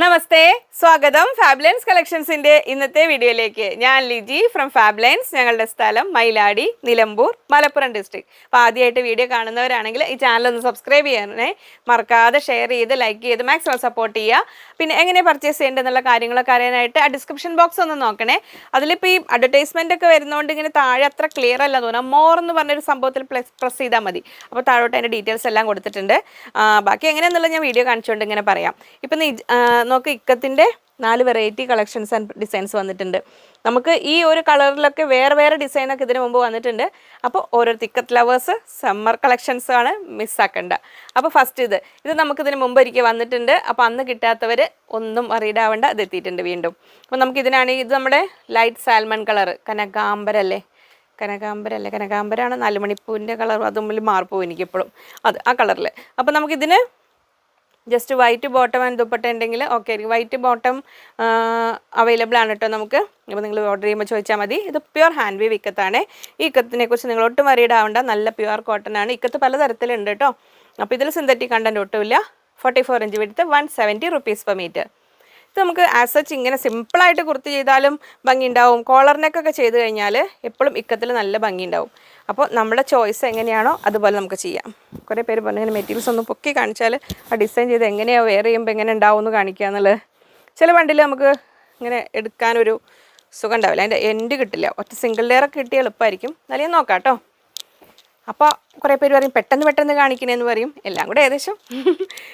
നമസ്തേ, സ്വാഗതം ഫാബ്ലൻസ് കളക്ഷൻസിന്റെ ഇന്നത്തെ വീഡിയോയിലേക്ക്. ഞാൻ ലിജി ഫ്രം ഫാബ്ലൻസ്. ഞങ്ങളുടെ സ്ഥലം മയിലാടി, നിലമ്പൂർ, മലപ്പുറം ഡിസ്ട്രിക്ട്. അപ്പോൾ ആദ്യമായിട്ട് വീഡിയോ കാണുന്നവരാണെങ്കിൽ ഈ ചാനൽ ഒന്ന് സബ്സ്ക്രൈബ് ചെയ്യാനേ മറക്കാതെ, ഷെയർ ചെയ്ത് ലൈക്ക് ചെയ്ത് മാക്സിമം സപ്പോർട്ട് ചെയ്യുക. പിന്നെ എങ്ങനെ പർച്ചേസ് ചെയ്യേണ്ടതെന്നുള്ള കാര്യങ്ങളൊക്കെ അറിയാനായിട്ട് ആ ഡിസ്ക്രിപ്ഷൻ ബോക്സ് ഒന്ന് നോക്കണേ. അതിലിപ്പോൾ ഈ അഡ്വർടൈസ്മെൻ്റ് ഒക്കെ വരുന്നതുകൊണ്ട് ഇങ്ങനെ താഴെ അത്ര ക്ലിയർ അല്ല തോന്നുന്നു. മോർ എന്ന് പറഞ്ഞൊരു സംഭവത്തിൽ പ്രസ് ചെയ്താൽ മതി. അപ്പോൾ താഴോട്ട് അതിൻ്റെ ഡീറ്റെയിൽസ് എല്ലാം കൊടുത്തിട്ടുണ്ട്. ബാക്കി എങ്ങനെയാണെന്നുള്ളത് ഞാൻ വീഡിയോ കാണിച്ചുകൊണ്ട് ഇങ്ങനെ പറയാം. ഇപ്പം നോക്ക്, ഇക്കത്തിൻ്റെ 4 വെറൈറ്റി കളക്ഷൻസ് ആൻഡ് ഡിസൈൻസ് വന്നിട്ടുണ്ട്. നമുക്ക് ഈ ഒരു കളറിലൊക്കെ വേറെ വേറെ ഡിസൈനൊക്കെ ഇതിന് മുമ്പ് വന്നിട്ടുണ്ട്. അപ്പോൾ ഓരോരുത്തർ ഇക്കത്ത് ലവേഴ്സ് സമ്മർ കളക്ഷൻസ് ആണ്, മിസ്സാക്കണ്ട. അപ്പോൾ ഫസ്റ്റ് ഇത് നമുക്കിതിന് മുമ്പ് ഒരിക്കൽ വന്നിട്ടുണ്ട്. അപ്പോൾ അന്ന് കിട്ടാത്തവർ ഒന്നും അറിയിടാവേണ്ട, ഇത് എത്തിയിട്ടുണ്ട് വീണ്ടും. അപ്പോൾ നമുക്കിതിനാണെങ്കിൽ ഇത് നമ്മുടെ ലൈറ്റ് സാൽമൺ കളർ, കനകാംബരല്ലേ, കനകാംബരാണ് 4 മണിപ്പൂവിൻ്റെ കളർ, അതുമ്മിൽ മാറിപ്പോവും എനിക്കിപ്പോഴും ആ കളറിൽ. അപ്പോൾ നമുക്കിതിന് just white bottom and dupatta ഉണ്ടെങ്കിൽ ഓക്കെ ആയിരിക്കും. വൈറ്റ് ബോട്ടം അവൈലബിൾ ആണ് കേട്ടോ നമുക്ക്. അപ്പോൾ നിങ്ങൾ ഓർഡർ ചെയ്യുമ്പോൾ ചോദിച്ചാൽ മതി. ഇത് പ്യുവർ ഹാൻഡ് വീവ് ഇക്കത്താണ്. ഈ ഇക്കത്തിനെ കുറിച്ച് നിങ്ങൾ ഒട്ടും വറീഡ് ആവേണ്ട, നല്ല പ്യുവർ കോട്ടൺ ആണ്. ഇക്കത്ത് പലതരത്തിലുണ്ട് കേട്ടോ. അപ്പോൾ ഇതിൽ സിന്തറ്റിക് കണ്ടൻറ്റ് ഒട്ടുമില്ല. 44 inch width, 170 rupees per meter. ഇത് നമുക്ക് ആസ് സച്ച് ഇങ്ങനെ സിമ്പിളായിട്ട് കുർത്തി ചെയ്താലും ഭംഗി ഉണ്ടാവും. കോളറിനൊക്കെ ചെയ്ത് കഴിഞ്ഞാൽ എപ്പോഴും ഇക്കത്തിൽ നല്ല ഭംഗി ഉണ്ടാവും. അപ്പോൾ നമ്മുടെ ചോയ്സ് എങ്ങനെയാണോ അതുപോലെ നമുക്ക് ചെയ്യാം. കുറേ പേര് പറഞ്ഞു ഇങ്ങനെ മെറ്റീരിയൽസ് ഒന്ന് പൊക്കി കാണിച്ചാൽ ആ ഡിസൈൻ ചെയ്ത് എങ്ങനെയാണ് വെയർ ചെയ്യുമ്പോൾ എങ്ങനെ ഉണ്ടാവും എന്ന് കാണിക്കുക എന്നുള്ളത്. ചില വണ്ടിയിൽ നമുക്ക് ഇങ്ങനെ എടുക്കാനൊരു സുഖം ഉണ്ടാവില്ല, അതിൻ്റെ എൻഡ് കിട്ടില്ല. ഒറ്റ സിംഗിൾ ലെയറൊക്കെ കിട്ടിയാൽ എളുപ്പമായിരിക്കും. എന്നാലും നോക്കാം കേട്ടോ. അപ്പോൾ കുറേ പേര് പറയും പെട്ടെന്ന് കാണിക്കണേന്ന് പറയും. എല്ലാം കൂടെ ഏകദേശം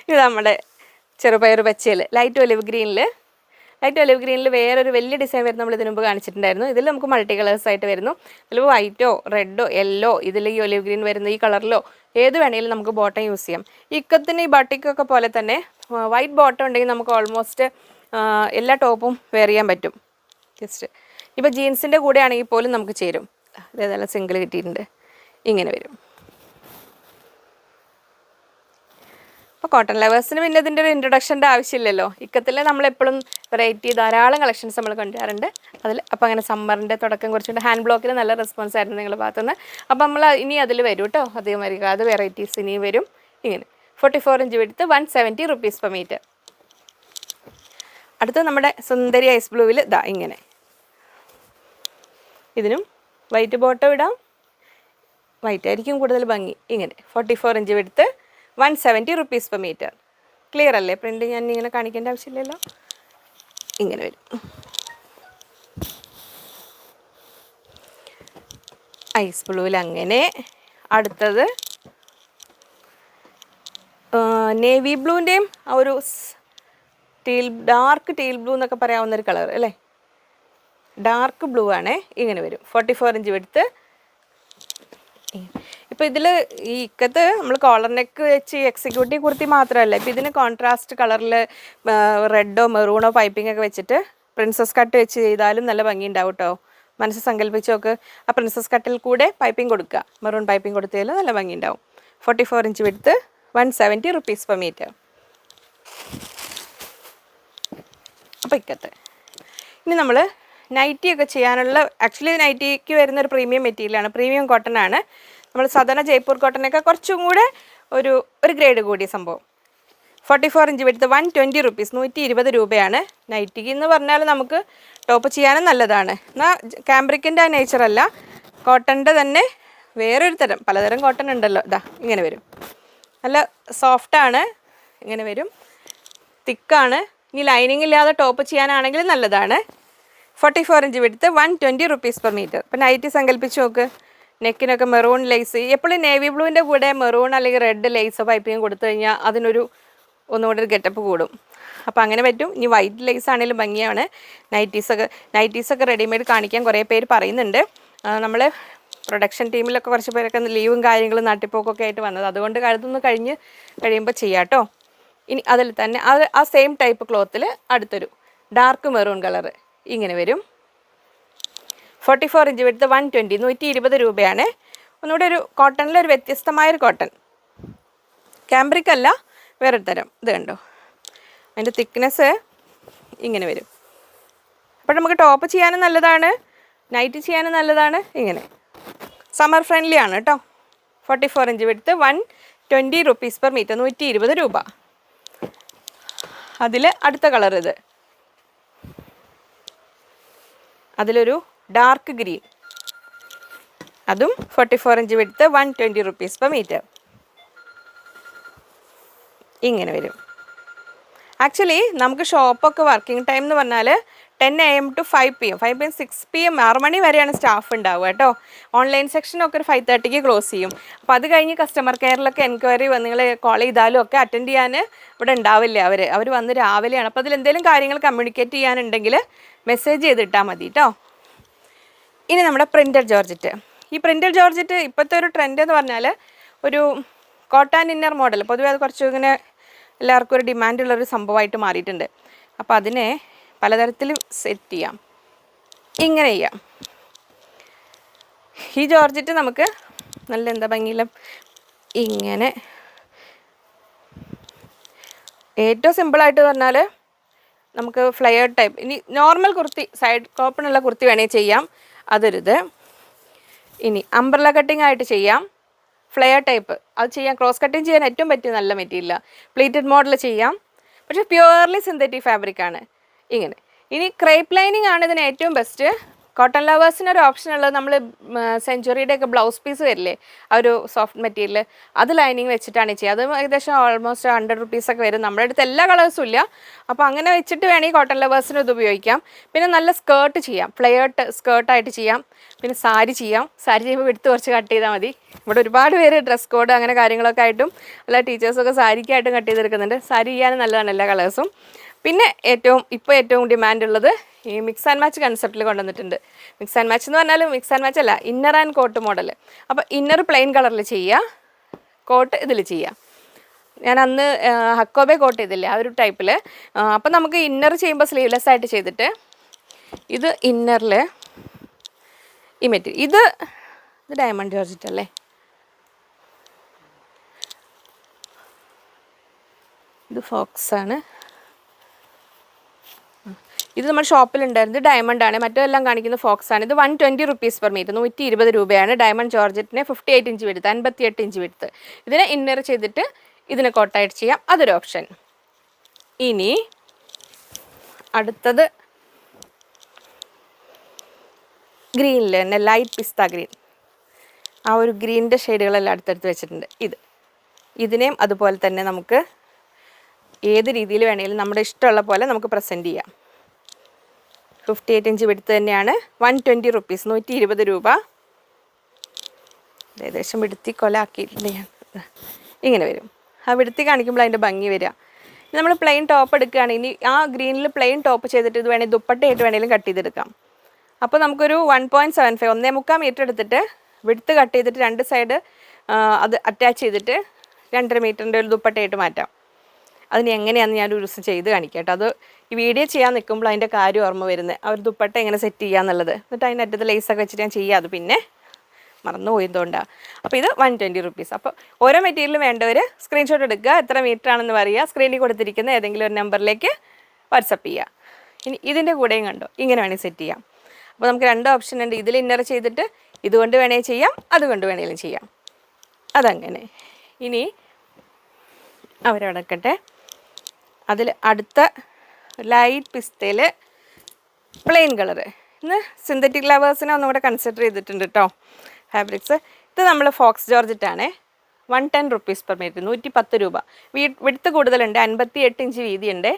ഇത് നമ്മുടെ ചെറുപയർ പച്ചയിൽ ലൈറ്റ് ഒലിവ് ഗ്രീനിൽ വേറൊരു വലിയ ഡിസൈൻ വരുന്ന നമ്മൾ ഇതിനു മുമ്പ് കാണിച്ചിട്ടുണ്ടായിരുന്നു. ഇതിൽ നമുക്ക് മൾട്ടി കളേഴ്സ് ആയിട്ട് വരുന്നു. ഇതിൽ വൈറ്റോ റെഡോ യെല്ലോ, ഇതിൽ ഈ ഒലിവ് ഗ്രീൻ വരുന്ന ഈ കളറിലോ ഏത് വേണമെങ്കിലും നമുക്ക് ബോട്ടം യൂസ് ചെയ്യാം. ഇക്കത്തിന് ഈ ബട്ടിക്കൊക്കെ പോലെ തന്നെ വൈറ്റ് ബോട്ടം ഉണ്ടെങ്കിൽ നമുക്ക് ഓൾമോസ്റ്റ് എല്ലാ ടോപ്പും വെയർ ചെയ്യാൻ പറ്റും. ജസ്റ്റ് ഇപ്പോൾ ജീൻസിൻ്റെ കൂടെ ആണെങ്കിൽ പോലും നമുക്ക് ചേരും. ഇതേതെല്ലാം സിംഗിൾ കിട്ടിയിട്ടുണ്ട്, ഇങ്ങനെ വരും. അപ്പോൾ കോട്ടൺ ലവേഴ്സിന് പിന്നെ ഇതിൻ്റെ ഒരു ഇൻട്രൊഡക്ഷൻ്റെ ആവശ്യമില്ലല്ലോ. ഇക്കത്തിൽ നമ്മളെപ്പോഴും വെറൈറ്റി ധാരാളം കളക്ഷൻസ് നമ്മൾ കൊണ്ടുവരാറുണ്ട്. അപ്പോൾ അങ്ങനെ സമ്മറിൻ്റെ തുടക്കം കുറിച്ചുകൊണ്ട് ഹാൻഡ് ബ്ലോക്കിൽ നല്ല റെസ്പോൺസ് ആയിരുന്നു നിങ്ങളുടെ ഭാഗത്തുനിന്ന്. അപ്പോൾ നമ്മൾ ഇനി അതിൽ വരും കേട്ടോ, അധികം വരിക. അത് വെറൈറ്റീസ് ഇനിയും വരും. ഇങ്ങനെ 44 inch width, 170 rupees per meter. അടുത്ത് നമ്മുടെ സുന്ദരി ഐസ് ബ്ലൂവിൽ ഇങ്ങനെ. ഇതിനും വൈറ്റ് ബോട്ടം ഇടാം, വൈറ്റ് ആയിരിക്കും കൂടുതൽ ഭംഗി. ഇങ്ങനെ 44 inch width, 170 rupees per meter. Clear അല്ലേ? പ്രിൻ്റ് ഞാൻ ഇങ്ങനെ കാണിക്കേണ്ട ആവശ്യമില്ലല്ലോ. ഇങ്ങനെ വരും. ഐസ് ബ്ലൂവിൽ അങ്ങനെ. അടുത്തത് നേവി ബ്ലൂവിൻ്റെയും ആ ഒരു ഡാർക്ക് ടീൽ ബ്ലൂ എന്നൊക്കെ പറയാവുന്നൊരു കളർ അല്ലേ, ഡാർക്ക് ബ്ലൂ ആണേ. ഇങ്ങനെ വരും 44 ഇഞ്ച് വിഡ്ത്ത്. ഇപ്പോൾ ഇതിൽ ഈ ഇക്കത്ത് നമ്മൾ കോളർ നെക്ക് വെച്ച് എക്സിക്യൂട്ടീവ് കുർത്തി മാത്രമല്ല, ഇപ്പോൾ ഇതിന് കോൺട്രാസ്റ്റ് കളറിൽ റെഡോ മെറൂണോ പൈപ്പിംഗ് ഒക്കെ വെച്ചിട്ട് പ്രിൻസസ് കട്ട് വെച്ച് ചെയ്താലും നല്ല ഭംഗി ഉണ്ടാവും കേട്ടോ. മനസ്സ് സങ്കല്പിച്ച് നോക്ക്, ആ പ്രിൻസസ് കട്ടിൽ കൂടെ പൈപ്പിംഗ് കൊടുക്കുക, മെറൂൺ പൈപ്പിംഗ് കൊടുത്തതിൽ നല്ല ഭംഗി ഉണ്ടാവും. 44 inch width, 170 rupees per meter. അപ്പോൾ ഇക്കത്ത് ഇനി നമ്മൾ നൈറ്റിയൊക്കെ ചെയ്യാനുള്ള, ആക്ച്വലി നൈറ്റിക്ക് വരുന്നൊരു പ്രീമിയം മെറ്റീരിയലാണ്, പ്രീമിയം കോട്ടൺ ആണ്. നമ്മൾ സാധാരണ ജയ്പൂർ കോട്ടനൊക്കെ കുറച്ചും കൂടെ ഒരു ഗ്രേഡ് കൂടിയ സംഭവം. 44 ഇഞ്ച് വിഡ്ത്ത്, 120 rupees, 120 രൂപയാണ്. നൈറ്റിക്ക് എന്ന് പറഞ്ഞാൽ നമുക്ക് ടോപ്പ് ചെയ്യാനും നല്ലതാണ്. എന്നാൽ കാംബ്രിക്കിൻ്റെ ആ നേച്ചറല്ല, കോട്ടൻ്റെ തന്നെ വേറൊരു തരം, പലതരം കോട്ടൺ ഉണ്ടല്ലോ. ഇങ്ങനെ വരും, നല്ല സോഫ്റ്റാണ്. ഇങ്ങനെ വരും, തിക്കാണ്. ഇനി ലൈനിങ് ഇല്ലാതെ ടോപ്പ് ചെയ്യാനാണെങ്കിൽ നല്ലതാണ്. 44 inch width, 120 rupees per meter. ഇപ്പം നൈറ്റി സങ്കല്പിച്ച് നോക്ക്, നെക്കിനൊക്കെ മെറൂൺ ലേസ്, എപ്പോഴും നേവി ബ്ലൂവിൻ്റെ കൂടെ മെറൂൺ അല്ലെങ്കിൽ റെഡ് ലേസ് പൈപ്പിങ് കൊടുത്തു കഴിഞ്ഞാൽ അതിനൊരു ഒന്നുകൂടെ ഒരു ഗെറ്റപ്പ് കൂടും. അപ്പോൾ അങ്ങനെ പറ്റും. ഇനി വൈറ്റ് ലേസ് ആണെങ്കിലും ഭംഗിയാണ്. നൈറ്റീസൊക്കെ റെഡിമെയ്ഡ് കാണിക്കാൻ കുറേ പേര് പറയുന്നുണ്ട്. നമ്മൾ പ്രൊഡക്ഷൻ ടീമിലൊക്കെ കുറച്ച് പേരൊക്കെ ലീവും കാര്യങ്ങളും നാട്ടിപ്പോക്കൊക്കെ ആയിട്ട് വന്നത്, അതുകൊണ്ട് അതൊന്ന് കഴിയുമ്പോൾ ചെയ്യാം കേട്ടോ. ഇനി അതിൽ തന്നെ ആ സെയിം ടൈപ്പ് ക്ലോത്തിൽ അടുത്തൊരു ഡാർക്ക് മെറൂൺ കളറ് ഇങ്ങനെ വരും. 44 ഇഞ്ച് വിഡ്ത്ത്, 120, 120 രൂപയാണ്. ഒന്നുകൂടെ ഒരു കോട്ടണിലൊരു വ്യത്യസ്തമായൊരു കോട്ടൺ, കാംബ്രിക് അല്ല, വേറൊരു തരം. ഇത് കണ്ടോ, അതിൻ്റെ തിക്നെസ് ഇങ്ങനെ വരും. അപ്പോൾ നമുക്ക് ടോപ്പ് ചെയ്യാനും നല്ലതാണ്, നൈറ്റ് ചെയ്യാനും നല്ലതാണ്. ഇങ്ങനെ സമ്മർ ഫ്രണ്ട്ലി ആണ് കേട്ടോ. 44 inch width, 120 rupees per meter, 120 രൂപ. അതിൽ അടുത്ത കളർ ഇത്, അതിലൊരു ഡാർക്ക് ഗ്രീൻ, അതും 44 inch width, 120 rupees per meter. ഇങ്ങനെ വരും. ആക്ച്വലി നമുക്ക് ഷോപ്പൊക്കെ വർക്കിംഗ് ടൈം എന്ന് പറഞ്ഞാൽ 10 AM to 5 PM, 5 PM 6 PM 6 മണി വരെയാണ് സ്റ്റാഫ് ഉണ്ടാവുക കേട്ടോ. ഓൺലൈൻ സെക്ഷനൊക്കെ ഒരു 5:30 ക്ലോസ് ചെയ്യും. അപ്പോൾ അത് കഴിഞ്ഞ് കസ്റ്റമർ കെയറിലൊക്കെ എൻക്വയറി നിങ്ങൾ കോൾ ചെയ്താലും ഒക്കെ അറ്റൻഡ് ചെയ്യാൻ ഇവിടെ ഉണ്ടാവില്ല. അവർ വന്ന് രാവിലെയാണ്. അപ്പോൾ അതിൽ എന്തെങ്കിലും കാര്യങ്ങൾ കമ്മ്യൂണിക്കേറ്റ് ചെയ്യാനുണ്ടെങ്കിൽ മെസ്സേജ് ചെയ്തിട്ടാൽ മതി കേട്ടോ. ഇനി നമ്മുടെ പ്രിൻറ്റഡ് ജോർജറ്റ്. ഈ പ്രിൻറ്റഡ് ജോർജറ്റ് ഇപ്പോഴത്തെ ഒരു ട്രെൻഡ് എന്ന് പറഞ്ഞാൽ ഒരു കോട്ടൺ ഇന്നർ മോഡൽ. പൊതുവെ അത് കുറച്ച് ഇങ്ങനെ എല്ലാവർക്കും ഒരു ഡിമാൻഡുള്ളൊരു സംഭവമായിട്ട് മാറിയിട്ടുണ്ട്. അപ്പോൾ അതിനെ പലതരത്തിൽ സെറ്റ് ചെയ്യാം. ഇങ്ങനെ ചെയ്യാം. ഈ ജോർജറ്റ് നമുക്ക് നല്ല എന്താ ഭംഗിയിലും ഇങ്ങനെ ഏറ്റവും സിമ്പിളായിട്ട് പറഞ്ഞാൽ നമുക്ക് ഫ്ലെയർ ടൈപ്പ്. ഇനി നോർമൽ കുർത്തി, സൈഡ് കോപ്പണുള്ള കുർത്തി വേണമെങ്കിൽ ചെയ്യാം, അതൊരിത്. ഇനി അംബ്രല കട്ടിംഗ് ആയിട്ട് ചെയ്യാം, ഫ്ലെയർ ടൈപ്പ് അത് ചെയ്യാം. ക്രോസ് കട്ടിങ് ചെയ്യാൻ ഏറ്റവും പറ്റിയ നല്ല മെറ്റീരിയലാണ്. പ്ലീറ്റഡ് മോഡൽ ചെയ്യാം, പക്ഷേ പ്യുവർലി സിന്തറ്റിക് ഫാബ്രിക്കാണ്. ഇങ്ങനെ. ഇനി ക്രേപ്പ് ലൈനിങ് ആണ് ഇതിന് ഏറ്റവും ബെസ്റ്റ്. കോട്ടൺ ലവേഴ്സിന് ഒരു ഓപ്ഷൻ ഉള്ളത് നമ്മൾ സെഞ്ചുറിയുടെ ഒക്കെ ബ്ലൗസ് പീസ് വരില്ലേ, ആ ഒരു സോഫ്റ്റ് മെറ്റീരിയൽ, അത് ലൈനിങ് വെച്ചിട്ടാണ് ചെയ്യുക. അത് ഏകദേശം ഓൾമോസ്റ്റ് 100 rupees ഒക്കെ വരും. നമ്മുടെ അടുത്ത് എല്ലാ കളേഴ്സും ഇല്ല. അപ്പോൾ അങ്ങനെ വെച്ചിട്ട് വേണമെങ്കിൽ കോട്ടൺ ലവേഴ്സിന് ഇത് ഉപയോഗിക്കാം. പിന്നെ നല്ല സ്കേർട്ട് ചെയ്യാം, ഫ്ലെയർഡ് സ്കേർട്ടായിട്ട് ചെയ്യാം. പിന്നെ സാരി ചെയ്യാം. സാരി ചെയ്യുമ്പോൾ എടുത്ത് കുറച്ച് കട്ട് ചെയ്താൽ മതി. ഇവിടെ ഒരുപാട് പേര് ഡ്രസ് കോഡ് അങ്ങനെ കാര്യങ്ങളൊക്കെ ആയിട്ടും അല്ല ടീച്ചേഴ്സൊക്കെ സാരിക്കായിട്ടും കട്ട് ചെയ്തെടുക്കുന്നുണ്ട്. സാരി ചെയ്യാനും നല്ലതാണ് എല്ലാ കളേഴ്സും. പിന്നെ ഇപ്പോൾ ഏറ്റവും ഡിമാൻഡ് ഉള്ളത് ഈ മിക്സ് ആൻഡ് മാച്ച് കൺസെപ്റ്റിൽ കൊണ്ടുവന്നിട്ടുണ്ട്. മിക്സ് ആൻഡ് മാച്ച് എന്ന് പറഞ്ഞാൽ മിക്സ് ആൻഡ് മാച്ച് അല്ല, ഇന്നർ ആൻഡ് കോട്ട് മോഡൽ. അപ്പോൾ ഇന്നർ പ്ലെയിൻ കളറിൽ ചെയ്യുക, കോട്ട് ഇതിൽ ചെയ്യുക. ഞാൻ അന്ന് ഹക്കോബെ കോട്ട് ചെയ്തില്ലേ, ആ ഒരു ടൈപ്പിൽ. അപ്പോൾ നമുക്ക് ഇന്നർ ചെയ്യുമ്പോൾ സ്ലീവ്ലെസ് ആയിട്ട് ചെയ്തിട്ട് ഇത് ഇന്നറിൽ ഈ മെറ്റീരിയൽ ഇത് ഡയമണ്ട് ജോർജറ്റ് അല്ലേ, ഇത് ഫോക്സ് ആണ്. ഇത് നമ്മുടെ ഷോപ്പിലുണ്ടായിരുന്നു, ഡയമണ്ട് ആണ്. മറ്റെല്ലാം കാണിക്കുന്നത് ഫോക്സ് ആണ്. ഇത് 120 rupees per meter, 120 രൂപയാണ്. ഡയമണ്ട് ജോർജറ്റിന് 58 ഇഞ്ച് വിടുത്ത്, 58 ഇഞ്ച് വിടുത്ത്. ഇതിനെ ഇന്നർ ചെയ്തിട്ട് ഇതിനെ കോട്ടായിട്ട് ചെയ്യാം, അതൊരു ഓപ്ഷൻ. ഇനി അടുത്തത് ഗ്രീനിൽ തന്നെ ലൈറ്റ് പിസ്ത ഗ്രീൻ, ആ ഒരു ഗ്രീനിൻ്റെ ഷെയ്ഡുകളെല്ലാം അടുത്തടുത്ത് വെച്ചിട്ടുണ്ട്. ഇതിനെയും അതുപോലെ തന്നെ നമുക്ക് ഏത് രീതിയിൽ വേണമെങ്കിലും നമ്മുടെ ഇഷ്ടമുള്ള പോലെ നമുക്ക് പ്രസൻറ്റ് ചെയ്യാം. 58 ഇഞ്ച് വിടുത്ത് തന്നെയാണ്, 120 rupees, 120 രൂപ. ഏകദേശം വിടുത്തി കൊലാക്കിയിട്ടുണ്ട് ഞാൻ. ഇങ്ങനെ വരും. ആ വിടുത്തി കാണിക്കുമ്പോൾ അതിൻ്റെ ഭംഗി വരിക. നമ്മൾ പ്ലെയിൻ ടോപ്പ് എടുക്കുകയാണ്. ഇനി ആ ഗ്രീനിൽ പ്ലെയിൻ ടോപ്പ് ചെയ്തിട്ട് ഇത് വേണമെങ്കിൽ ദുപ്പട്ടയായിട്ട് വേണമെങ്കിലും കട്ട് ചെയ്തെടുക്കാം. അപ്പോൾ നമുക്കൊരു 1.75, 1.25 മീറ്റർ എടുത്തിട്ട് വിടുത്ത് കട്ട് ചെയ്തിട്ട് രണ്ട് സൈഡ് അത് അറ്റാച്ച് ചെയ്തിട്ട് 2.5 മീറ്ററിൻ്റെ ഒരു ദുപ്പട്ടയായിട്ട് മാറ്റാം. അതിന് എങ്ങനെയാണെന്ന് ഞാനൊരു ദിവസം ചെയ്ത് കാണിക്കാം കേട്ടോ. അത് ഈ വീഡിയോ ചെയ്യാൻ നിൽക്കുമ്പോൾ അതിൻ്റെ കാര്യം ഓർമ്മ വരുന്നത്, ആ ഒരു ദുപ്പട്ട എങ്ങനെ സെറ്റ് ചെയ്യുക എന്നുള്ളത്. എന്നിട്ട് അതിൻ്റെ അറ്റത്ത് ലേസൊക്കെ വെച്ചിട്ട് ഞാൻ ചെയ്യാം. അത് പിന്നെ മറന്നു പോയതുകൊണ്ടാണ്. അപ്പോൾ ഇത് 120 rupees. അപ്പോൾ ഓരോ മെറ്റീരിയലും വേണ്ടവർ സ്ക്രീൻഷോട്ട് എടുക്കുക, എത്ര മീറ്റർ ആണെന്ന് പറയുക, സ്ക്രീനിൽ കൊടുത്തിരിക്കുന്ന ഏതെങ്കിലും ഒരു നമ്പറിലേക്ക് വാട്സപ്പ് ചെയ്യുക. ഇനി ഇതിൻ്റെ കൂടെയും കണ്ടോ, ഇങ്ങനെ വേണമെങ്കിൽ സെറ്റ് ചെയ്യാം. അപ്പോൾ നമുക്ക് രണ്ട് ഓപ്ഷൻ ഉണ്ട്. ഇതിൽ ഇന്നർ ചെയ്തിട്ട് ഇതുകൊണ്ട് വേണമെങ്കിൽ ചെയ്യാം, അതുകൊണ്ട് വേണമെങ്കിലും ചെയ്യാം. അതങ്ങനെ. ഇനി അവരടക്കട്ടെ. അതിൽ അടുത്ത ലൈറ്റ് പിസ്തയിൽ പ്ലെയിൻ കളറ്. ഇന്ന് സിന്തറ്റിക് ലവേഴ്സിനെ ഒന്നും കൂടെ കൺസിഡർ ചെയ്തിട്ടുണ്ട് കേട്ടോ ഫാബ്രിക്സ്. ഇത് നമ്മൾ ഫോക്സ് ജോർജറ്റാണ്, 110 rupees per meter, 110 രൂപ. വിടുത്ത് കൂടുതലുണ്ട്, 58 ഇഞ്ച് വീതിയുണ്ട്,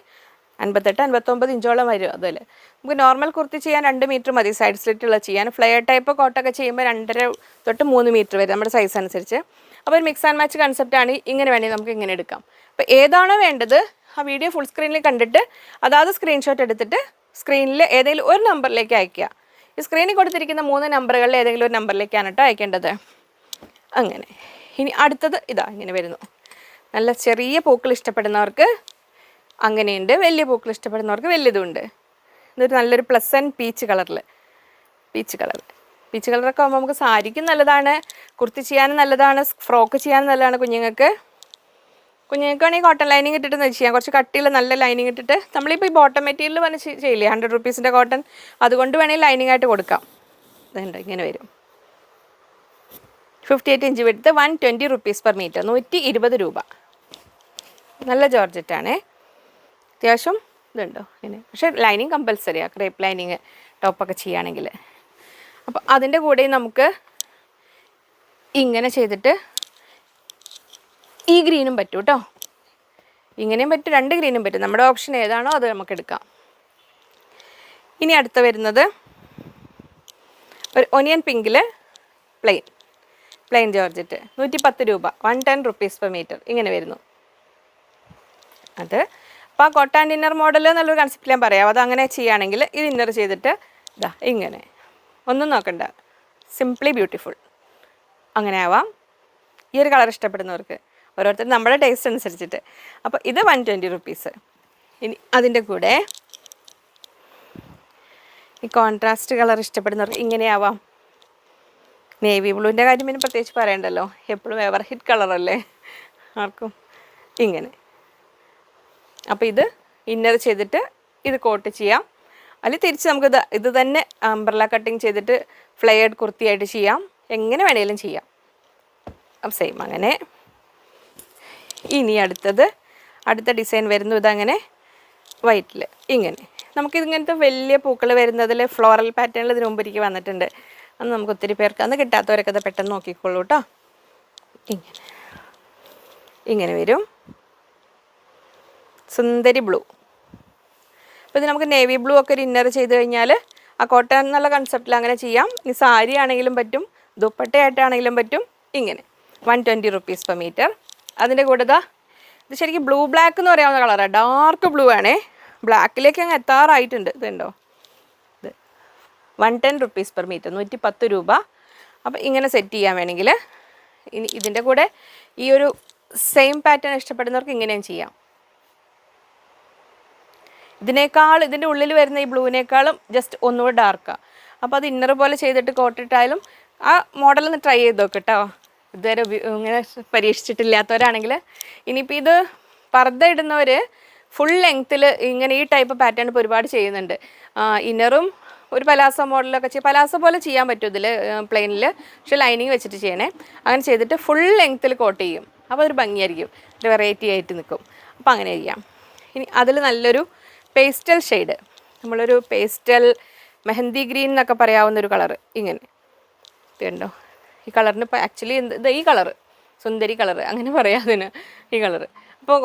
58, 59 ഇഞ്ചോളം വരും. അതിൽ നമുക്ക് നോർമൽ കുർത്തി ചെയ്യാൻ 2 മീറ്റർ മതി, സൈഡ് സ്ലിറ്റുള്ള ചെയ്യാൻ. ഫ്ലെയർ ടൈപ്പ് കോട്ടൊക്കെ ചെയ്യുമ്പോൾ 2.5 തൊട്ട് 3 മീറ്റർ വരും നമ്മുടെ സൈസ് അനുസരിച്ച്. അപ്പോൾ ഒരു മിക്സ് ആൻഡ് മാച്ച് കൺസെപ്റ്റാണ്. ഇങ്ങനെ വേണമെങ്കിൽ നമുക്ക് ഇങ്ങനെ എടുക്കാം. അപ്പോൾ ഏതാണോ വേണ്ടത് ആ വീഡിയോ ഫുൾ സ്ക്രീനിൽ കണ്ടിട്ട് അതാത് സ്ക്രീൻഷോട്ട് എടുത്തിട്ട് സ്ക്രീനിൽ ഏതെങ്കിലും ഒരു നമ്പറിലേക്ക് അയയ്ക്കുക. ഈ സ്ക്രീനിൽ കൊടുത്തിരിക്കുന്ന 3 നമ്പറുകളിൽ ഏതെങ്കിലും ഒരു നമ്പറിലേക്കാണ് കേട്ടോ അയക്കേണ്ടത്. അങ്ങനെ. ഇനി അടുത്തത് ഇതാ ഇങ്ങനെ വരുന്നു. നല്ല ചെറിയ പൂക്കൾ ഇഷ്ടപ്പെടുന്നവർക്ക് അങ്ങനെയുണ്ട്, വലിയ പൂക്കൾ ഇഷ്ടപ്പെടുന്നവർക്ക് വലിയതുണ്ട്. ഇതൊരു നല്ലൊരു പ്ലസൻറ്റ് പീച്ച് കളറിൽ, പീച്ച് കളറൊക്കെ ആകുമ്പോൾ നമുക്ക് സാരിക്കും നല്ലതാണ്, കുർത്തി ചെയ്യാനും നല്ലതാണ്, ഫ്രോക്ക് ചെയ്യാനും നല്ലതാണ്. കുഞ്ഞുങ്ങൾക്കാണെങ്കിൽ കോട്ടൺ ലൈനിങ് ഇട്ടിട്ട് ചെയ്യാം. കുറച്ച് കട്ടിയുള്ള നല്ല ലൈനിങ് ഇട്ടിട്ട് നമ്മളിപ്പോൾ ഈ ബോട്ടം മെറ്റീരിയൽ പറഞ്ഞ് ചെയ്യില്ലേ 100 rupees കോട്ടൺ, അതുകൊണ്ട് വേണമെങ്കിൽ ലൈനിങ് ആയിട്ട് കൊടുക്കാം. അതുണ്ട് ഇങ്ങനെ വരും. 58 ഇഞ്ച് വിടുത്ത്, 120 rupees per meter, 120 രൂപ. നല്ല ജോർജറ്റാണേ. അത്യാവശ്യം ഇതുണ്ടോ ഇങ്ങനെ. പക്ഷേ ലൈനിങ് കമ്പൽസറിയാണ്, ക്രേപ്പ് ലൈനിങ് ടോപ്പൊക്കെ ചെയ്യുകയാണെങ്കിൽ. അപ്പോൾ അതിൻ്റെ കൂടെ നമുക്ക് ഇങ്ങനെ ചെയ്തിട്ട് ഈ ഗ്രീനും പറ്റും കേട്ടോ. ഇങ്ങനെയും പറ്റും, 2 ഗ്രീനും പറ്റും. നമ്മുടെ ഓപ്ഷൻ ഏതാണോ അത് നമുക്ക് എടുക്കാം. ഇനി അടുത്ത വരുന്നത് ഒരു ഒനിയൻ പിങ്കിൽ പ്ലെയിൻ ജോർജറ്റ് 110 രൂപ, 110 rupees per meter ഇങ്ങനെ വരുന്നു. അത് അപ്പോൾ ആ കോട്ടൺ ഇന്നർ മോഡൽ എന്നുള്ളൊരു കൺസെപ്റ്റ് ഞാൻ പറയാം. അത് അങ്ങനെ ചെയ്യുകയാണെങ്കിൽ ഇത് ഇന്നർ ചെയ്തിട്ട് ഇതാ ഇങ്ങനെ, ഒന്നും നോക്കണ്ട, സിംപ്ലി ബ്യൂട്ടിഫുൾ അങ്ങനെ ആവാം. ഈ ഒരു കളർ ഇഷ്ടപ്പെടുന്നവർക്ക്, ഓരോരുത്തരും നമ്മുടെ ടേസ്റ്റ് അനുസരിച്ചിട്ട്. അപ്പോൾ ഇത് 120 rupees. ഇനി അതിൻ്റെ കൂടെ ഈ കോൺട്രാസ്റ്റ് കളർ ഇഷ്ടപ്പെടുന്നവർക്ക് ഇങ്ങനെയാവാം. നേവി ബ്ലൂവിൻ്റെ കാര്യം പിന്നെ പ്രത്യേകിച്ച് പറയണ്ടല്ലോ, എപ്പോഴും എവർ ഹിറ്റ് കളറല്ലേ ആർക്കും. ഇങ്ങനെ, അപ്പോൾ ഇത് ഇന്നർ ചെയ്തിട്ട് ഇത് കോട്ട് ചെയ്യാം. അല്ലെങ്കിൽ തിരിച്ച് നമുക്കിത് ഇത് തന്നെ അംബ്രല്ല കട്ടിങ് ചെയ്തിട്ട് ഫ്ലെയർഡ് കുർത്തിയായിട്ട് ചെയ്യാം. എങ്ങനെ വേണേലും ചെയ്യാം. അപ്പം സെയിം അങ്ങനെ. ഇനി അടുത്ത ഡിസൈൻ വരുന്നു. ഇതങ്ങനെ വൈറ്റിൽ ഇങ്ങനെ. നമുക്കിതിങ്ങനത്തെ വലിയ പൂക്കൾ വരുന്നതിൽ ഫ്ലോറൽ പാറ്റേണിൽ ഇതിന് മുമ്പ് എനിക്ക് വന്നിട്ടുണ്ട്. അന്ന് നമുക്ക് ഒത്തിരി പേർക്ക് അന്ന് കിട്ടാത്തവരൊക്കെ അത് പെട്ടെന്ന് നോക്കിക്കോളൂ കേട്ടോ. ഇങ്ങനെ വരും, സുന്ദരി ബ്ലൂ. അപ്പോൾ ഇത് നമുക്ക് നേവി ബ്ലൂ ഒക്കെ ഒരു ഇന്നർ ചെയ്ത് കഴിഞ്ഞാൽ ആ കോട്ടൺ എന്നുള്ള കൺസെപ്റ്റിൽ അങ്ങനെ ചെയ്യാം. ഇനി സാരി ആണെങ്കിലും പറ്റും, ദുപ്പട്ടയായിട്ടാണെങ്കിലും പറ്റും. ഇങ്ങനെ 120 rupees per meter. അതിൻ്റെ കൂടെ ഇത് ശരിക്കും ബ്ലൂ ബ്ലാക്ക് എന്ന് പറയാവുന്ന കളറാണ്. ഡാർക്ക് ബ്ലൂ ആണേ, ബ്ലാക്കിലേക്ക് അങ്ങ് എത്താറായിട്ടുണ്ട്. ഇതുണ്ടോ, ഇത് 110 rupees per meter, 110 രൂപ. അപ്പോൾ ഇങ്ങനെ സെറ്റ് ചെയ്യാൻ വേണമെങ്കിൽ ഇനി ഇതിൻ്റെ കൂടെ ഈ ഒരു സെയിം പാറ്റേൺ ഇഷ്ടപ്പെടുന്നവർക്ക് ഇങ്ങനെയും ചെയ്യാം. ഇതിൻ്റെ ഉള്ളിൽ വരുന്ന ഈ ബ്ലൂവിനേക്കാളും ജസ്റ്റ് ഒന്നുകൂടെ ഡാർക്കാണ്. അപ്പോൾ അത് ഇന്നർ പോലെ ചെയ്തിട്ട് കോട്ടിട്ടായാലും ആ മോഡലൊന്ന് ട്രൈ ചെയ്ത് നോക്ക് കേട്ടോ. ഇതുവരെ ഇങ്ങനെ പരീക്ഷിച്ചിട്ടില്ലാത്തവരാണെങ്കിൽ. ഇനിയിപ്പോൾ ഇത് പർദ്ദ ഇടുന്നവർ ഫുൾ ലെങ്ത്തിൽ ഇങ്ങനെ ഈ ടൈപ്പ് പാറ്റേൺ ഇപ്പോൾ ഒരുപാട് ചെയ്യുന്നുണ്ട്. ഇന്നറും ഒരു പലാസോ മോഡലൊക്കെ പലാസോ പോലെ ചെയ്യാൻ പറ്റും ഇതിൽ പ്ലെയിനിൽ, പക്ഷേ ലൈനിങ് വെച്ചിട്ട് ചെയ്യണേ. അങ്ങനെ ചെയ്തിട്ട് ഫുൾ ലെങ്ത്തിൽ കോട്ട് ചെയ്യും. അപ്പോൾ അതൊരു ഭംഗിയായിരിക്കും, ഒരു വെറൈറ്റി ആയിട്ട് നിൽക്കും. അപ്പോൾ അങ്ങനെ ചെയ്യാം. ഇനി അതിൽ നല്ലൊരു പേസ്റ്റൽ ഷെയ്ഡ്, നമ്മളൊരു പേസ്റ്റൽ മെഹന്തി ഗ്രീൻ എന്നൊക്കെ പറയാവുന്നൊരു കളറ് ഇങ്ങനെ. ഇതുണ്ടോ, ഈ കളറിന് ഇപ്പോൾ ആക്ച്വലി ഈ കളറ് സുന്ദരി കളറ് അങ്ങനെ പറയാം അതിന്, ഈ കളറ്. അപ്പോൾ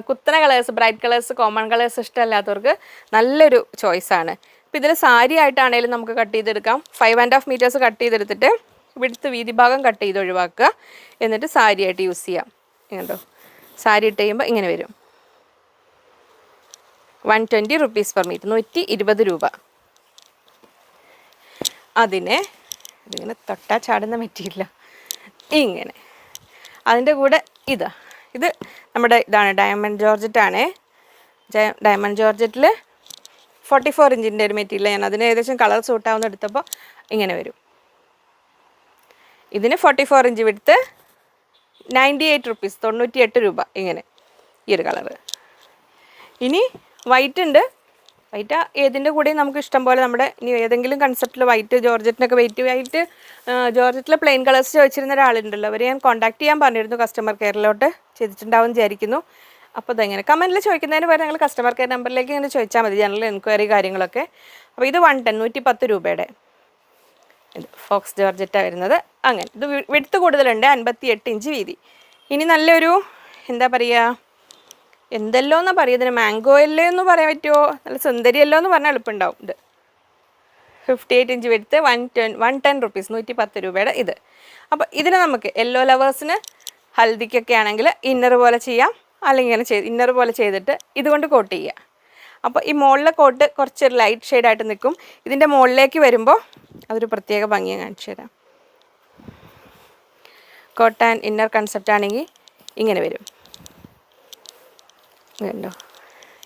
കുത്തന colours, bright colours, common colours ഇഷ്ടമല്ലാത്തവർക്ക് നല്ലൊരു ചോയ്സാണ്. ഇപ്പോൾ ഇതിൽ സാരി ആയിട്ടാണെങ്കിലും നമുക്ക് കട്ട് ചെയ്തെടുക്കാം. 5.5 meters കട്ട് ചെയ്തെടുത്തിട്ട് ഇവിടുത്തെ വീതി ഭാഗം കട്ട് ചെയ്ത് ഒഴിവാക്കുക. എന്നിട്ട് സാരി ആയിട്ട് യൂസ് ചെയ്യാം. കണ്ടോ, സാരി ഇട്ട് കഴിയുമ്പോൾ ഇങ്ങനെ വരും. 120 rupees per meter, 120 രൂപ. ഇതിങ്ങനെ തൊട്ടാ ചാടുന്ന മെറ്റീരിയല. ഇങ്ങനെ അതിൻ്റെ കൂടെ ഇത് നമ്മുടെ ഇതാണ് ഡയമണ്ട് ജോർജറ്റാണ്. ഡയമണ്ട് ജോർജറ്റിൽ 44 inch ഒരു മെറ്റീരിയൽ. ഞാൻ അതിന് ഏകദേശം കളർ സൂട്ടാവുന്ന എടുത്തപ്പോൾ ഇങ്ങനെ വരും. ഇതിന് 44 inch വിടുത്ത് 98 rupees, 98 രൂപ ഇങ്ങനെ ഈ ഒരു കളറ്. ഇനി വൈറ്റ് ഉണ്ട്. വൈറ്റ് ഏതിൻ്റെ കൂടെയും നമുക്ക് ഇഷ്ടം പോലെ നമ്മുടെ ഇനി ഏതെങ്കിലും കൺസെപ്റ്റിൽ വൈറ്റ് ജോർജറ്റിനൊക്കെ വൈറ്റ് ജോർജറ്റിലെ പ്ലെയിൻ കളേഴ്സ് ചോദിച്ചിരുന്ന ഒരാളുണ്ടല്ലോ, അവരെ ഞാൻ കോൺടാക്ട് ചെയ്യാൻ പറഞ്ഞിരുന്നു. കസ്റ്റമർ കെയറിലോട്ട് ചെയ്തിട്ടുണ്ടാവും വിചാരിക്കുന്നു. അപ്പോൾ ഇതെങ്ങനെ കമൻറ്റിൽ ചോദിക്കുന്നതിന് പകരം ഞങ്ങൾ കസ്റ്റമർ കെയർ നമ്പറിലേക്ക് ഇങ്ങനെ ചോദിച്ചാൽ മതി, ജനറൽ എൻക്വയറി കാര്യങ്ങളൊക്കെ. അപ്പോൾ ഇത് 110 രൂപയുടെ ഇത് ഫോക്സ് ജോർജറ്റാണ് വരുന്നത്. അങ്ങനെ ഇത് വിടുത്ത് കൂടുതലുണ്ട്, 58 inch വീതി. ഇനി നല്ലൊരു എന്താ പറയുക, എന്തെല്ലോ എന്നാ പറയുക, ഇതിന് മാംഗോ എല്ലോ എന്ന് പറയാൻ പറ്റുമോ, നല്ല സുന്ദരി എല്ലോ എന്ന് പറഞ്ഞാൽ എളുപ്പമുണ്ടാവും. ഇത് 58 inch വിടുത്ത് 110 rupees, 110 രൂപയുടെ ഇത്. അപ്പോൾ ഇതിന് നമുക്ക് യെല്ലോ ലവേഴ്സിന് ഹൽദിക്കൊക്കെ ആണെങ്കിൽ ഇന്നർ പോലെ ചെയ്യാം, അല്ലെങ്കിൽ ഇങ്ങനെ ഇന്നർ പോലെ ചെയ്തിട്ട് ഇതുകൊണ്ട് കോട്ട് ചെയ്യുക. അപ്പോൾ ഈ മുകളിലെ കോട്ട് കുറച്ചൊരു ലൈറ്റ് ഷെയ്ഡായിട്ട് നിൽക്കും. ഇതിൻ്റെ മുകളിലേക്ക് വരുമ്പോൾ അതൊരു പ്രത്യേക ഭംഗിയെ കാണിച്ചു തരാം. കോട്ടൺ ഇന്നർ കൺസെപ്റ്റ് ആണെങ്കിൽ ഇങ്ങനെ വരും. കണ്ടോ,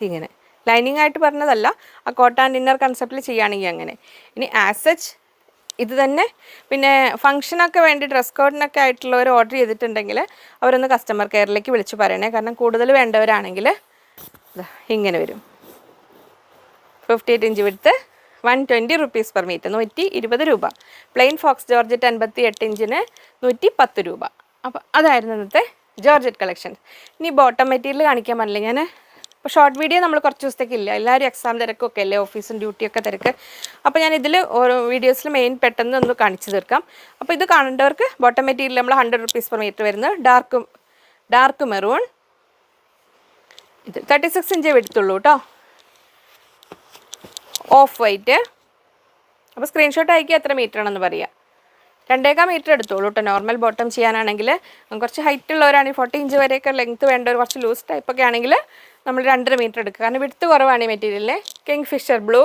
ഇങ്ങനെ ലൈനിങ് ആയിട്ട് പറഞ്ഞതല്ല, ആ കോട്ടൺ ഇന്നർ കൺസെപ്റ്റിൽ ചെയ്യുകയാണെങ്കിൽ അങ്ങനെ. ഇനി ആസച്ച് ഇത് തന്നെ. പിന്നെ ഫംഗ്ഷനൊക്കെ വേണ്ടി ഡ്രസ് കോഡിനൊക്കെ ആയിട്ടുള്ളവർ ഓർഡർ ചെയ്തിട്ടുണ്ടെങ്കിൽ അവരൊന്ന് കസ്റ്റമർ കെയറിലേക്ക് വിളിച്ച് പറയണേ. കാരണം കൂടുതൽ വേണ്ടവരാണെങ്കിൽ ഇങ്ങനെ വരും. 58 inch വിടുത്ത് 120 rupees per meter, 120 രൂപ. പ്ലെയിൻ ഫോക്സ് ജോർജറ്റ് 58 inchന് 110 രൂപ. അപ്പോൾ അതായിരുന്നു ഇന്നത്തെ ജോർജറ്റ് കളക്ഷൻ. ഇനി ബോട്ടം മെറ്റീരിയൽ കാണിക്കാൻ പറഞ്ഞില്ല, ഞാൻ അപ്പോൾ ഷോർട്ട് വീഡിയോ നമ്മൾ കുറച്ച് ദിവസത്തേക്കില്ല, എല്ലാവരും എക്സാം തിരക്കൊക്കെ അല്ലേ, ഓഫീസും ഡ്യൂട്ടിയൊക്കെ തിരക്ക്. അപ്പോൾ ഞാൻ ഇതിൽ ഓരോ വീഡിയോസിൽ മെയിൻ പെട്ടെന്ന് ഒന്ന് കാണിച്ചു തീർക്കാം. അപ്പോൾ ഇത് കാണേണ്ടവർക്ക് ബോട്ടം മെറ്റീരിയൽ നമ്മൾ 100 rupees per meter വരുന്നത്, ഡാർക്ക് മെറൂൺ, ഇത് 36 inch എടുത്തുള്ളൂ കേട്ടോ, ഓഫ് വൈറ്റ്. അപ്പോൾ സ്ക്രീൻഷോട്ട് അയക്കുക എത്ര മീറ്റർ ആണെന്ന് പറയുക. 2.25 meter എടുത്തോളൂ കേട്ടോ. നോർമൽ ബോട്ടം ചെയ്യാനാണെങ്കിൽ കുറച്ച് ഹൈറ്റ് ഉള്ളവരാണെങ്കിൽ 40 inch വരെയൊക്കെ ലെങ്ത്ത് വേണ്ടവർ, കുറച്ച് ലൂസ് ടൈപ്പൊക്കെ ആണെങ്കിൽ നമ്മൾ 2.5 meter എടുക്കുക, കാരണം വിടുത്ത് കുറവാണ് ഈ മെറ്റീരിയലിൽ. Kingfisher blue.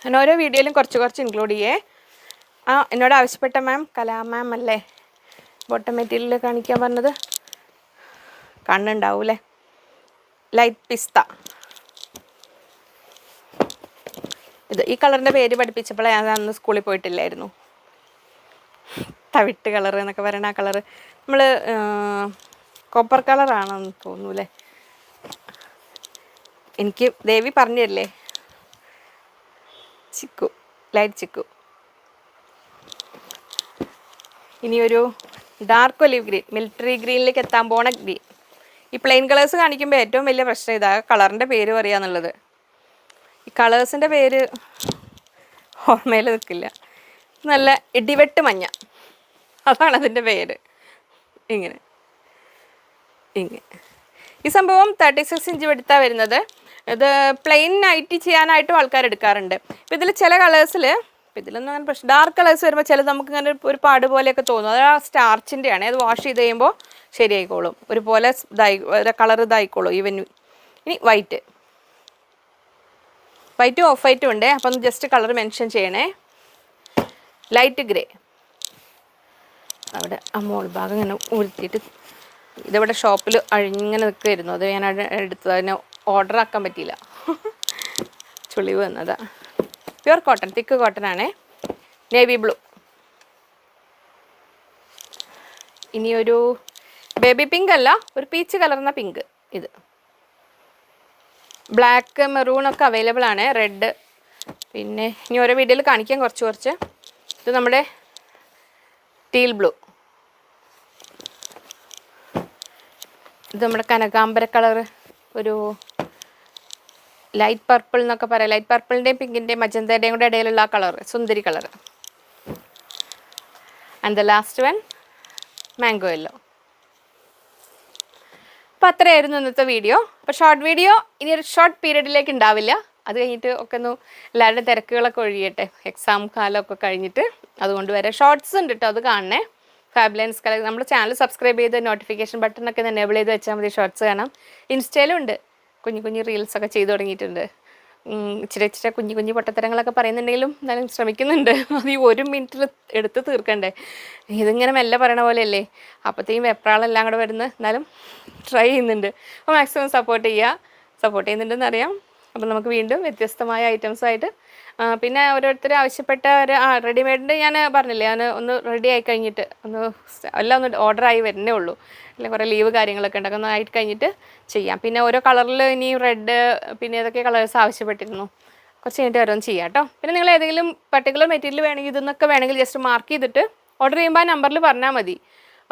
ഞാൻ ഓരോ വീഡിയോയിലും കുറച്ച് ഇൻക്ലൂഡ് ചെയ്യേ. എന്നോട് ആവശ്യപ്പെട്ട കലാ മാം അല്ലേ ബോട്ടം മെറ്റീരിയൽ കാണിക്കാൻ പറഞ്ഞത്, കണ്ണുണ്ടാവൂലേ. ലൈറ്റ് പിസ്ത, ഇത് ഈ കളറിൻ്റെ പേര് പഠിപ്പിച്ചപ്പോൾ ഞാൻ അന്ന് സ്കൂളിൽ പോയിട്ടില്ലായിരുന്നു. തവിട്ട് കളർ എന്നൊക്കെ പറയണ ആ കളറ് നമ്മൾ കോപ്പർ കളറാണെന്ന് തോന്നൂലേ, എനിക്ക് ദേവി പറഞ്ഞു തരില്ലേ. ചിക്കു, ലൈറ്റ് ചിക്കു. ഇനിയൊരു ഡാർക്ക് ഒലിവ് ഗ്രീൻ, മിലിറ്ററി ഗ്രീനിലേക്ക് എത്താൻ പോണ ഗ്രീൻ. ഈ പ്ലെയിൻ കളേഴ്സ് കാണിക്കുമ്പോൾ ഏറ്റവും വലിയ പ്രശ്നം ഇതാ കളറിൻ്റെ പേര് പറയുക എന്നുള്ളത്. ഈ കളേഴ്സിൻ്റെ പേര് ഓർമ്മയിൽ നിൽക്കില്ല. നല്ല ഇടിവെട്ട് മഞ്ഞ, അതാണ് അതിൻ്റെ പേര്. ഇങ്ങനെ ഈ സംഭവം 36 inch എടുത്താൽ വരുന്നത്. ഇത് പ്ലെയിൻ നൈറ്റി ചെയ്യാനായിട്ടും ആൾക്കാർ എടുക്കാറുണ്ട്. ഇപ്പോൾ ഇതിൽ ചില കളേഴ്സിൽ, ഇപ്പോൾ ഇതിലൊന്നും അങ്ങനെ പ്രശ്നം, ഡാർക്ക് കളേഴ്സ് വരുമ്പോൾ ചിലത് നമുക്ക് ഇങ്ങനെ ഒരു പാട് പോലെയൊക്കെ തോന്നും. അത് ആ സ്റ്റാർച്ചിൻ്റെ ആണ്, അത് വാഷ് ചെയ്ത് കഴിയുമ്പോൾ ശരിയായിക്കോളും, ഒരുപോലെ കളർ ഇതായിക്കോളും ഈവൻ. ഇനി വൈറ്റും ഓഫ് വൈറ്റും ഉണ്ട്. അപ്പം ഒന്ന് ജസ്റ്റ് കളർ മെൻഷൻ ചെയ്യണേ. ലൈറ്റ് ഗ്രേ, അവിടെ ആ മോൾ ഭാഗം ഇങ്ങനെ ഉരുത്തിയിട്ട് ഇതിവിടെ ഷോപ്പിൽ അഴിഞ്ഞിങ്ങനെ നിൽക്കുമായിരുന്നു, അത് ഞാൻ എടുത്തത്, അതിനെ ഓർഡർ ആക്കാൻ പറ്റിയില്ല, ചുളിവ് വന്നതാ. പ്യുവർ കോട്ടൺ, തിക്ക് കോട്ടൺ ആണേ. Navy blue. ഇനിയൊരു ബേബി പിങ്ക് അല്ല, ഒരു പീച്ച് കലർന്ന പിങ്ക്. ഇത് ബ്ലാക്ക് മെറൂണൊക്കെ അവൈലബിൾ ആണ്, റെഡ്. പിന്നെ ഇനി ഓരോ വീഡിയോയിൽ കാണിക്കാം കുറച്ച്. ഇത് നമ്മുടെ ടീൽ ബ്ലൂ, ഇത് നമ്മുടെ കനകാംബര കളർ, ഒരു ലൈറ്റ് പർപ്പിൾ എന്നൊക്കെ പറയാം. ലൈറ്റ് പർപ്പിളിൻ്റെയും പിങ്കിൻ്റെയും മജന്തയുടെയും കൂടെ ഇടയിലുള്ള ആ colour, Sundari colour. And the last one mango yellow. അപ്പോൾ അത്രയായിരുന്നു ഇന്നത്തെ വീഡിയോ. അപ്പോൾ ഷോർട്ട് വീഡിയോ ഇനി ഒരു ഷോർട്ട് പീരീഡിലേക്ക് ഉണ്ടാവില്ല, അത് കഴിഞ്ഞിട്ട് ഒക്കെ ഒന്ന് എല്ലാവരുടെ തിരക്കുകളൊക്കെ ഒഴിയട്ടെ, എക്സാം കാലമൊക്കെ കഴിഞ്ഞിട്ട്. അതുകൊണ്ട് വരെ ഷോർട്സ് ഉണ്ട് കേട്ടോ, അത് കാണണേ. ഫാബ്ലൻസ് നമ്മുടെ ചാനൽ സബ്സ്ക്രൈബ് ചെയ്ത് നോട്ടിഫിക്കേഷൻ ബട്ടണൊക്കെ എനേബിൾ ചെയ്ത് വെച്ചാൽ മതി, ഷോർട്സ് കാണാം. ഇൻസ്റ്റയിലും ഉണ്ട്, കുഞ്ഞു റീൽസൊക്കെ ചെയ്ത് തുടങ്ങിയിട്ടുണ്ട്. ഇച്ചിരി കുഞ്ഞു പൊട്ടത്തരങ്ങളൊക്കെ പറയുന്നുണ്ടെങ്കിലും എന്നാലും ശ്രമിക്കുന്നുണ്ട്. അത് ഈ 1 minute എടുത്ത് തീർക്കണ്ടേ, ഇതിങ്ങനെ മെല്ലെ പറയണ പോലെയല്ലേ, അപ്പോഴത്തേക്കും വെപ്രാളെല്ലാം കൂടെ വരുന്നത്. എന്നാലും ട്രൈ ചെയ്യുന്നുണ്ട്. അപ്പോൾ മാക്സിമം സപ്പോർട്ട് ചെയ്യുന്നുണ്ടെന്ന് അറിയാം. അപ്പോൾ നമുക്ക് വീണ്ടും വ്യത്യസ്തമായ ഐറ്റംസായിട്ട്, പിന്നെ ഓരോരുത്തർ ആവശ്യപ്പെട്ട ഒരു റെഡിമെയ്ഡിൻ്റെ ഞാൻ പറഞ്ഞില്ലേ, ഞാൻ ഒന്ന് റെഡി ആയി കഴിഞ്ഞിട്ട് എല്ലാം ഒന്ന് ഓർഡറായി വരുന്നേ ഉള്ളൂ, അല്ലെങ്കിൽ കുറേ ലീവ് കാര്യങ്ങളൊക്കെ ഉണ്ട്, ഒന്ന് ആയിട്ട് കഴിഞ്ഞിട്ട് ചെയ്യാം. പിന്നെ ഓരോ കളറിൽ ഇനി റെഡ്, പിന്നെ ഏതൊക്കെ കളേഴ്സ് ആവശ്യപ്പെട്ടിരുന്നു, കുറച്ച് കഴിഞ്ഞിട്ട് ഓരോന്ന് ചെയ്യാം കേട്ടോ. പിന്നെ നിങ്ങൾ ഏതെങ്കിലും പർട്ടിക്കുലർ മെറ്റീരിയൽ വേണമെങ്കിൽ ഇതെന്നൊക്കെ വേണമെങ്കിൽ ജസ്റ്റ് മാർക്ക് ചെയ്തിട്ട് ഓർഡർ ചെയ്യുമ്പോൾ ആ നമ്പറിൽ പറഞ്ഞാൽ മതി.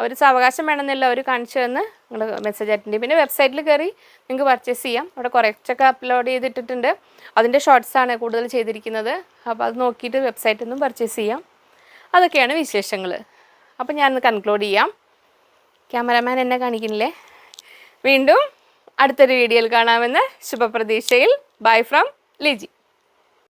അവർ സാവകാശം വേണമെന്നില്ല, അവർ കാണിച്ചു തന്ന് നിങ്ങൾ മെസ്സേജ് അറ്റൻഡ്. പിന്നെ വെബ്സൈറ്റിൽ കയറി നിങ്ങൾക്ക് പർച്ചേസ് ചെയ്യാം, അവിടെ കുറച്ചൊക്കെ അപ്ലോഡ് ചെയ്തിട്ടിട്ടുണ്ട്, അതിൻ്റെ ഷോർട്സാണ് കൂടുതൽ ചെയ്തിരിക്കുന്നത്. അപ്പോൾ അത് നോക്കിയിട്ട് വെബ്സൈറ്റിൽ നിന്നും പർച്ചേസ് ചെയ്യാം. അതൊക്കെയാണ് വിശേഷങ്ങൾ. അപ്പോൾ ഞാനൊന്ന് കൺക്ലൂഡ് ചെയ്യാം. ക്യാമറാമാൻ എന്നെ കാണിക്കുന്നില്ലേ. വീണ്ടും അടുത്തൊരു വീഡിയോയിൽ കാണാമെന്ന് ശുഭപ്രതീക്ഷയിൽ. Bye from Liji.